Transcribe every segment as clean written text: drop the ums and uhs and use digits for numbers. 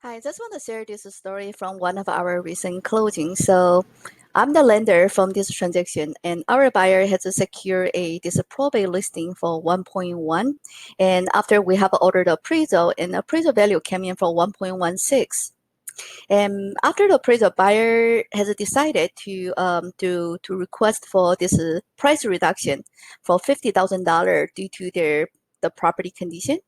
Hi, I just want to share this story from one of our recent closings. So I'm the lender from this transaction, and our buyer has secured this probate listing for 1.1. And after we have ordered appraisal, and appraisal value came in for 1.16. And after the appraisal, buyer has decided to request for this price reduction for $50,000 due to the property condition.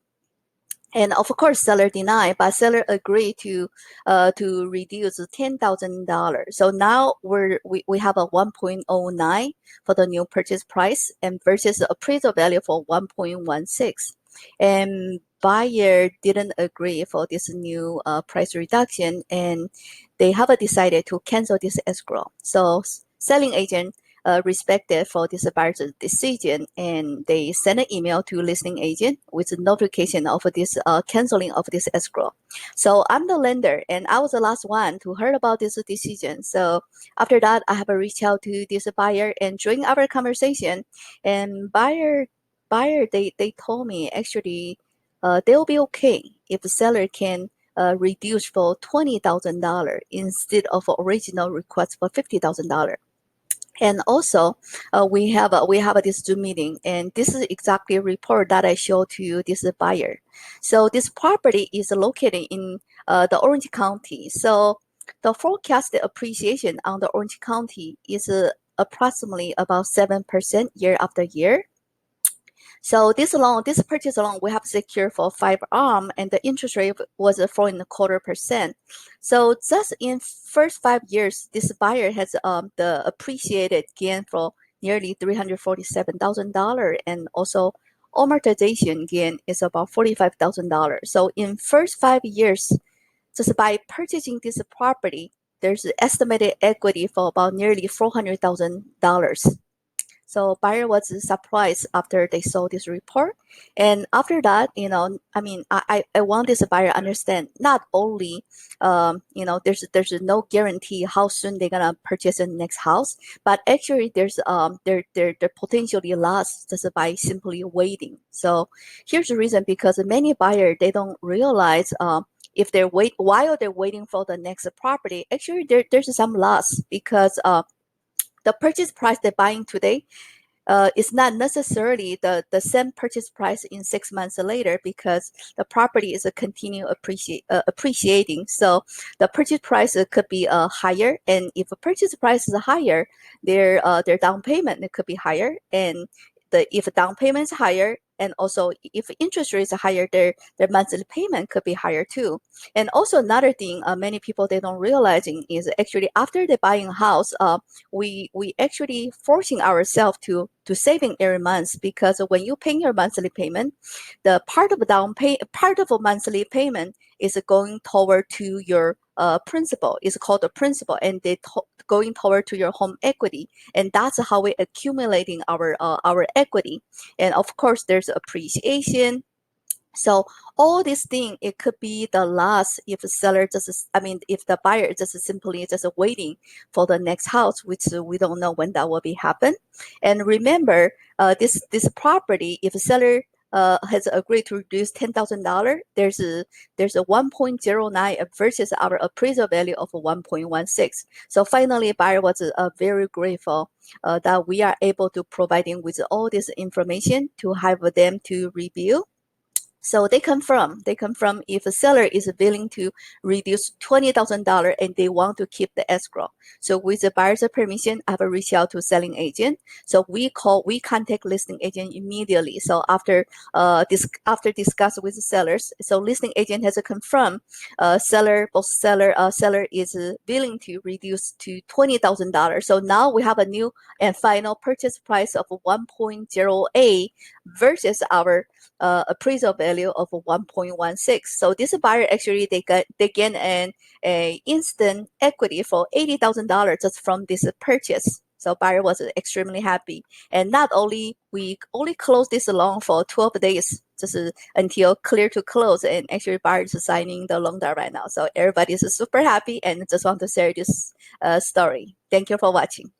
And of course, seller denied, but seller agreed to reduce $10,000. So now we have a 1.09 for the new purchase price, and versus the appraisal value for 1.16. And buyer didn't agree for this new price reduction, and they have decided to cancel this escrow. So selling agent respected for this buyer's decision, and they send an email to listing agent with a notification of this canceling of this escrow. So I'm the lender, and I was the last one to heard about this decision. So after that, I have reached out to this buyer, and during our conversation, and buyer they told me actually they'll be okay if the seller can reduce for $20,000 instead of original request for $50,000. And also, we have this Zoom meeting, and this is exactly a report that I showed to you, this buyer. So this property is located in the Orange County. So the forecasted appreciation on the Orange County is approximately about 7% year after year. So this purchase loan, we have secured for 5 and the interest rate was 4.25%. So just in first 5 years, this buyer has the appreciated gain for nearly $347,000, and also amortization gain is about $45,000. So in first 5 years, just by purchasing this property, there's estimated equity for about nearly $400,000. So buyer was surprised after they saw this report. And after that, I want this buyer to understand not only, there's no guarantee how soon they're gonna purchase the next house, but actually there's they're potentially lost just by simply waiting. So here's the reason, because many buyers, they don't realize if they're while they're waiting for the next property, actually there's some loss, because the purchase price they're buying today is not necessarily the same purchase price in 6 months later, because the property is a continue appreciating. So the purchase price could be higher, and if a purchase price is higher, their down payment it could be higher, and if down payment is higher, and also if interest rates are higher, their monthly payment could be higher too. And also another thing, many people they don't realizing is actually after they buying a house, we actually forcing ourselves to saving every month, because when you pay your monthly payment, the part of a monthly payment is going toward to your principal. It's called the principal, and they going toward to your home equity, and that's how we accumulating our equity. And of course, there's appreciation. So all these things, it could be the loss if the seller just, if the buyer just simply just waiting for the next house, which we don't know when that will be happen. And remember, this property, if the seller has agreed to reduce $10,000, there's a 1.09 versus our appraisal value of 1.16. So finally, buyer was very grateful that we are able to provide him with all this information to have them to review. So they confirm if a seller is willing to reduce $20,000 and they want to keep the escrow. So with the buyer's permission, I have reached out to selling agent. So we contact listing agent immediately. So after discuss with the sellers, so listing agent has confirmed seller is willing to reduce to $20,000. So now we have a new and final purchase price of 1.08 versus our appraisal value of 1.16. So this buyer actually they gain an instant equity for $80,000 just from this purchase. So buyer was extremely happy. And not only we only closed this loan for 12 days, just until clear to close, and actually buyer is signing the loan right now. So everybody is super happy, and just want to share this story. Thank you for watching.